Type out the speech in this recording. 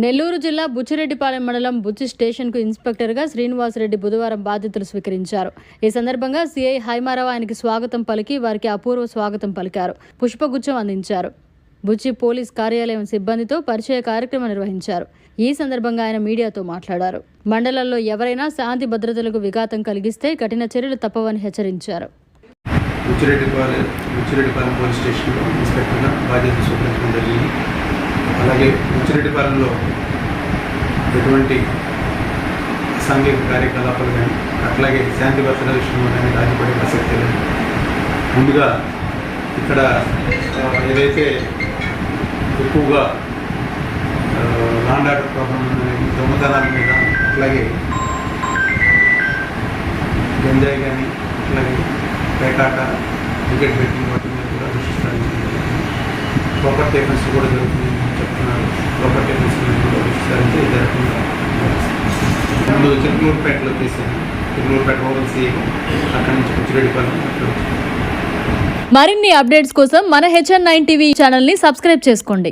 నెల్లూరు జిల్లా బుచ్చిరెడ్డిపాలెం మండలం బుచ్చి స్టేషన్కు ఇన్స్పెక్టర్గా శ్రీనివాసరెడ్డి బుధవారం బాధ్యతలు స్వీకరించారు. ఈ సందర్భంగా సీఐ హైమారావు ఆయనకి స్వాగతం పలికి వారికి అపూర్వ స్వాగతం పలికారు. పుష్పగుచ్చం అందించారు. బుచ్చి పోలీస్ కార్యాలయం సిబ్బందితో పరిచయ కార్యక్రమం నిర్వహించారు. ఈ సందర్భంగా ఆయన మీడియాతో మాట్లాడారు. మండలంలో ఎవరైనా శాంతి భద్రతలకు విఘాతం కలిగిస్తే కఠిన చర్యలు తప్పవని హెచ్చరించారు. బుచ్చిరెడ్డిపాలెం పోలీస్ స్టేషన్లో ఇన్స్పెక్టర్గా బాధ్యతలు స్వీకరించడం జరిగింది. అలాగే బుచ్చిరెడ్డిపాలెంలో ఎటువంటి సాంఘిక కార్యకలాపాలు కానీ అట్లాగే శాంతి భద్రతల విషయంలో కానీ రాజీపడే ప్రసక్తి లేదు. ముందుగా ఇక్కడ ఏదైతే ఎక్కువగా లాండ్ ఆర్డర్ ప్రాబ్లం అనేది దొంగతనాల మీద అట్లాగే గంజాయి కానీ అట్లాగే పేకాట క్రికెట్ బెట్టింగ్ వాటి మీద కూడా దృష్టి సారించింది. ప్రాపర్టీ అఫెన్స్ కూడా జరుగుతుంది చెప్తున్నారు. ప్రాపర్టీ అఫెన్స్ కూడా దృష్టి సారించి జరగకుండా ముందు చిరుకూరుపేటలో తీసాను. చిరుకూరుపేట ఓవల్సీ అక్కడి నుంచి బుచ్చిరెడ్డిపాలెం మరిన్ని అప్డేట్స్ కోసం మన HN9 టీవీ ఛానల్ని సబ్స్క్రైబ్ చేసుకోండి.